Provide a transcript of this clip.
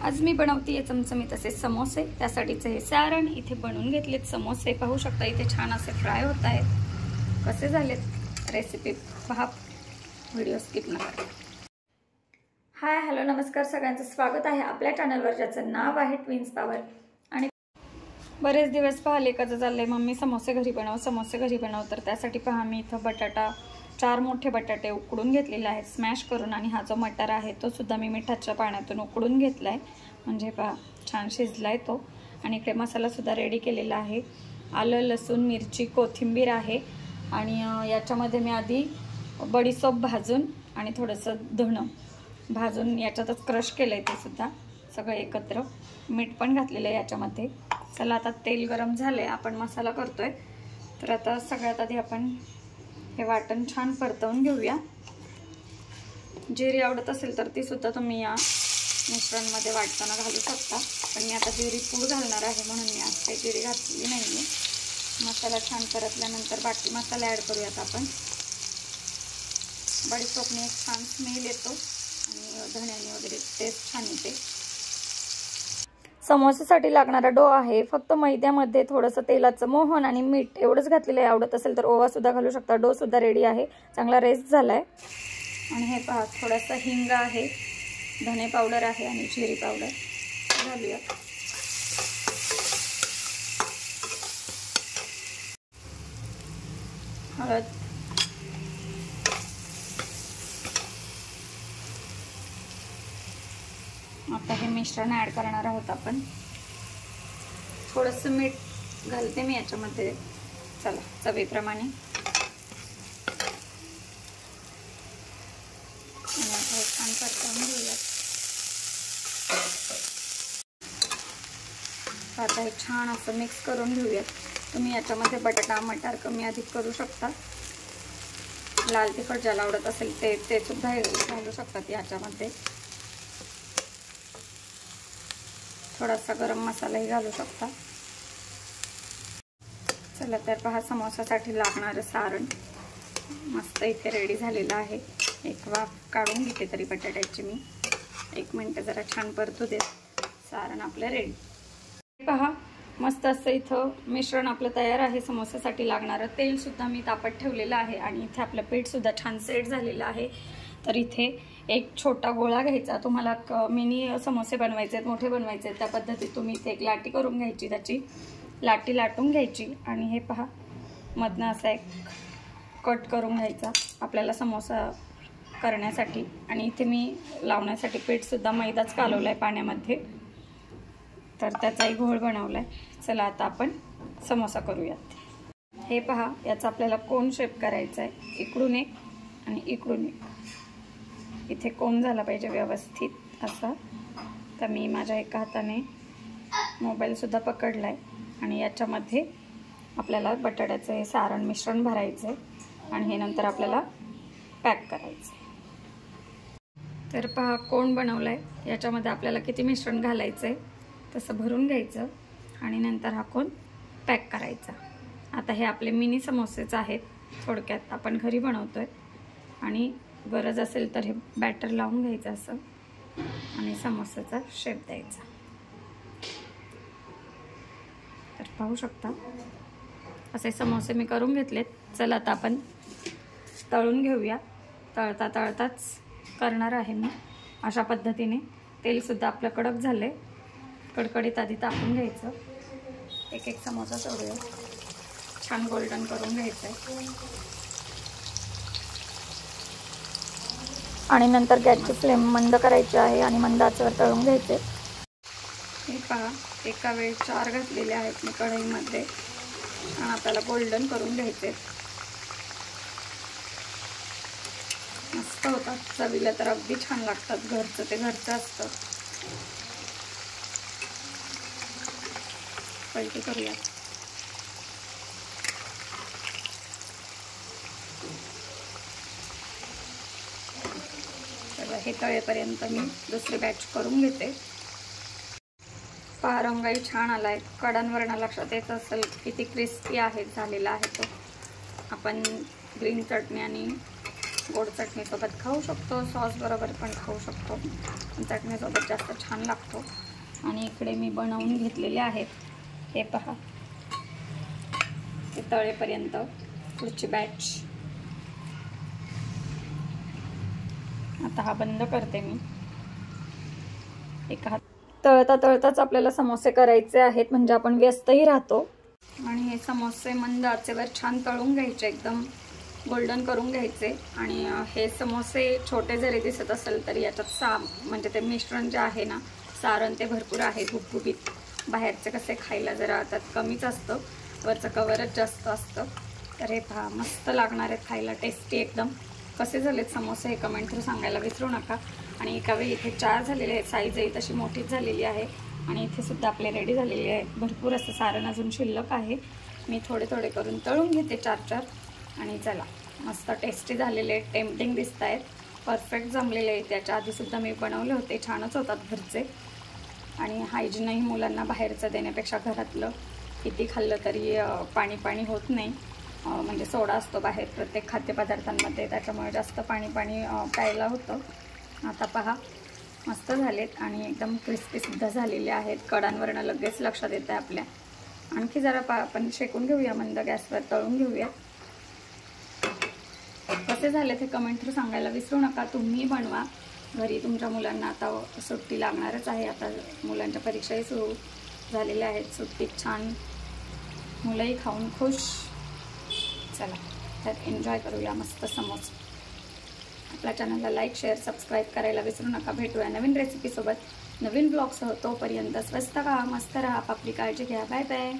आज मी बनवते चमचमीत असे समोसे। त्यासाठीचे हे सारण इथे बनवून घेतलेत। समोसे पाहू शकता इथे छान असे फ्राय होत आहेत। कसे झालेत रेसिपी पहा, व्हिडिओ स्किप न करा। हाय हॅलो नमस्कार, सगळ्यांचं स्वागत आहे आपल्या चॅनलवर ज्याचं नाव आहे ट्विन्स पॉवर। आणि बरेच दिवस पहा लेकाचं चाललंय मम्मी समोसे घरी बनव, तर त्यासाठी पहा मी इथं बटाटा 4 मोठे बटाटे उकडून घेतलेले आहेत स्मॅश करून, आणि हा जो मटार आहे तो सुद्धा मी मिठाच्या पाण्यातून उकडून घेतलाय, म्हणजे पहा छान शिजलाय तो। आणि इकडे मसाला सुद्धा रेडी केलेला आहे। आलं लसूण मिरची कोथिंबीर आहे, आणि याच्यामध्ये मी आधी बडीसोप भाजून आणि थोडंसं धणं भाजून याच्यातच क्रश केलंय, ते सुद्धा सगळं एकत्र। मीठ पण घातलेलं आहे याच्यामध्ये। चला आता तेल गरम झालंय, आपण मसाला करतोय। तर आता सगळ्यात आधी आपण हे वाटण छान परतवून घेऊया। जिरी आवडत असेल तर ती सुद्धा तुम्ही या मिश्रणमध्ये वाटताना घालू शकता, पण मी आता जिरी पूड घालणार आहे म्हणून मी आज काही जिरी घातलेली नाहीये। मसाला छान परतल्यानंतर बाकी मसाला ॲड करूयात आपण। बडीशोपने एक छान स्मेल येतो आणि धण्याने वगैरे टेस्ट छान येते। समोसेसाठी लागणारा डो आहे फक्त मैद्यामध्ये थोडंसं तेलाचं मोहन आणि मीठ एवढंच घातलेलं आहे। आवडत असेल तर ओवा सुद्धा घालू शकता। डो सुद्धा रेडी आहे, चांगला रेस्ट झालाय। आणि हे पहा थोडासा हिंग आहे, धने पावडर आहे आणि जिरी पावडर घालूया। हळद, आता हे मिश्रण ॲड करणार आहोत आपण। थोडंसं मीठ घालते मी याच्यामध्ये, चला चवीप्रमाणे। छान परतवून घेऊयात। आता हे छान असं मिक्स करून घेऊयात। तुम्ही याच्यामध्ये बटाटा मटार कमी अधिक करू शकता। लाल तिखट ज्याला आवडत असेल ते सुद्धा घालू शकतात याच्यामध्ये। थोडासा गरम मसालाही घालू शकता। चला तर पहा समोसासाठी लागणारं सारण मस्त इथे रेडी झालेलं आहे। एक वाफ काढून घेते तरी बटाट्याची मी, 1 मिनिट जरा छान परतू दे। सारण आपलं रेडी पहा, मस्त असं इथं मिश्रण आपलं तयार आहे। समोसासाठी लागणारं तेल सुद्धा मी तापत ठेवलेलं आहे, आणि इथे आपलं पीठ सुद्धा छान सेट झालेलं आहे। तर इथे एक छोटा गोळा घ्यायचा। तुम्हाला मिनी समोसे बनवायचे आहेत, मोठे बनवायचे आहेत, त्या पद्धतीत तुम्ही इथे एक लाटी करून घ्यायची, त्याची लाटी लाटून घ्यायची, आणि हे पहा मधनं असा एक कट करून घ्यायचा आपल्याला समोसा करण्यासाठी। आणि इथे मी लावण्यासाठी पीठसुद्धा मैदाच कालवला आहे पाण्यामध्ये, तर त्याचाही घोळ बनवला आहे। चला आता आपण समोसा करूयात। हे पहा याचा आपल्याला कोन शेप करायचा आहे, इकडून एक आणि इकडून एक। इथे कोन झाला पाहिजे व्यवस्थित असा। तर मी माझ्या एका हाताने मोबाईलसुद्धा पकडला आहे, आणि याच्यामध्ये आपल्याला बटाट्याचं हे सारण मिश्रण भरायचं आहे, आणि हे नंतर आपल्याला पॅक करायचं आहे। तर पहा कोण बनवला आहे, याच्यामध्ये आपल्याला किती मिश्रण घालायचं आहे तसं भरून घ्यायचं, आणि नंतर हा कोन पॅक करायचा। आता हे आपले मिनी समोसेच आहेत, थोडक्यात आपण घरी बनवतो आहे। आणि गरज असेल तर हे बॅटर लावून घ्यायचं असं, आणि समोसाचा शेप द्यायचा। तर पाहू शकता असे समोसे मी करून घेतलेत। चला आता आपण तळून घेऊया। तळता तळताच करणार आहे मी अशा पद्धतीने। तेलसुद्धा आपलं कडक झालं आहे, कडकडीत आधी तापून घ्यायचं। एक एक समोसा सोडूया, छान गोल्डन करून घ्यायचं आहे, आणि नंतर गॅसची फ्लेम मंद करायची आहे आणि मंद आचेवर तळून घ्यायचे। हे पहा एका वेळी 4 घातलेले आहेत मी कढईमध्ये, आणि आपल्याला गोल्डन करून घ्यायचे। मस्त होतात, चवीला तर अगदी छान लागतात। घरचं ते घरचं असतं। पलटी करूया। तर हे तळेपर्यंत मी दुसरी बॅच करून घेते। पहा रंगही छान आलाय, कडांवरनं लक्षात येत असेल किती क्रिस्पी आहे झालेला आहे तो। आपण ग्रीन चटणी आणि गोड चटणीसोबत खाऊ शकतो, सॉस बरोबर पण खाऊ शकतो, पण चटणीसोबत जास्त छान लागतो. आणि इकडे मी बनवून घेतलेले आहेत, हे पहा, ते तळेपर्यंत पुढची बॅच. आता हा बंद करते मी. एका तळता तळताच आपल्याला समोसे करायचे आहेत, म्हणजे आपण व्यस्तही राहतो. आणि हे समोसे मंद आचेवर छान तळून घ्यायचे, एकदम गोल्डन करून घ्यायचे. आणि हे समोसे छोटे जरी दिसत असेल तरी याच्यात म्हणजे ते मिश्रण जे आहे ना, सारण ते भरपूर आहे, गुबगुबीत. बाहेरचे कसे खायला जरा त्यात कमीच असतं, वरचं कवरच जास्त असतं. तर हे पहा, मस्त लागणार आहेत खायला, टेस्टी एकदम. कसे झालेत समोसे हे कमेंट थ्रू सांगायला विसरू नका. आणि एका वेळी इथे 4 झालेले आहेत, साईजही तशी मोठीच झालेली आहे. आणि इथे सुद्धा आपले रेडी झालेले आहेत. भरपूर असं सारण अजून शिल्लक आहे. मी थोडे थोडे करून तळून घेते 4-4. आणि चला, मस्त टेस्टी झालेले, टेम्पटिंग दिसत आहेत, परफेक्ट जमलेले आहेत. त्याच्या आधीसुद्धा मी बनवले होते, छानच होतात घरचे. आणि हायजीनही मुलांना बाहेरचं देण्यापेक्षा घरातलं किती खाल्लं तरी पाणी पाणी होत नाही. म्हणजे सोडा असतो बाहेर प्रत्येक खाद्यपदार्थांमध्ये, त्याच्यामुळे जास्त पाणी प्यायला होतं. आता पहा, मस्त झालेत आणि एकदम क्रिस्पीसुद्धा झालेले आहेत. कडांवरनं लगेच लक्षात येतं आहे आपल्या. आणखी जरा आपण शेकून घेऊया, मंद गॅसवर तळून घेऊया. कसे झाले ते कमेंट थ्रू सांगायला विसरू नका. तुम्ही बनवा घरी, तुमच्या मुलांना आता सुट्टी लागणारच आहे. आता मुलांच्या परीक्षाही सुरू झालेल्या आहेत, सुट्टीत छान मुलंही खाऊन खुश. चला तर एन्जॉय करूया मस्त समोसे. आपल्या चॅनलला लाईक, शेअर, सबस्क्राईब करायला विसरू नका. भेटूया नवीन रेसिपीसोबत, नवीन ब्लॉगसह. तोपर्यंत स्वस्त राहा, मस्त राहा, आपली काळजी घ्या. Bye bye.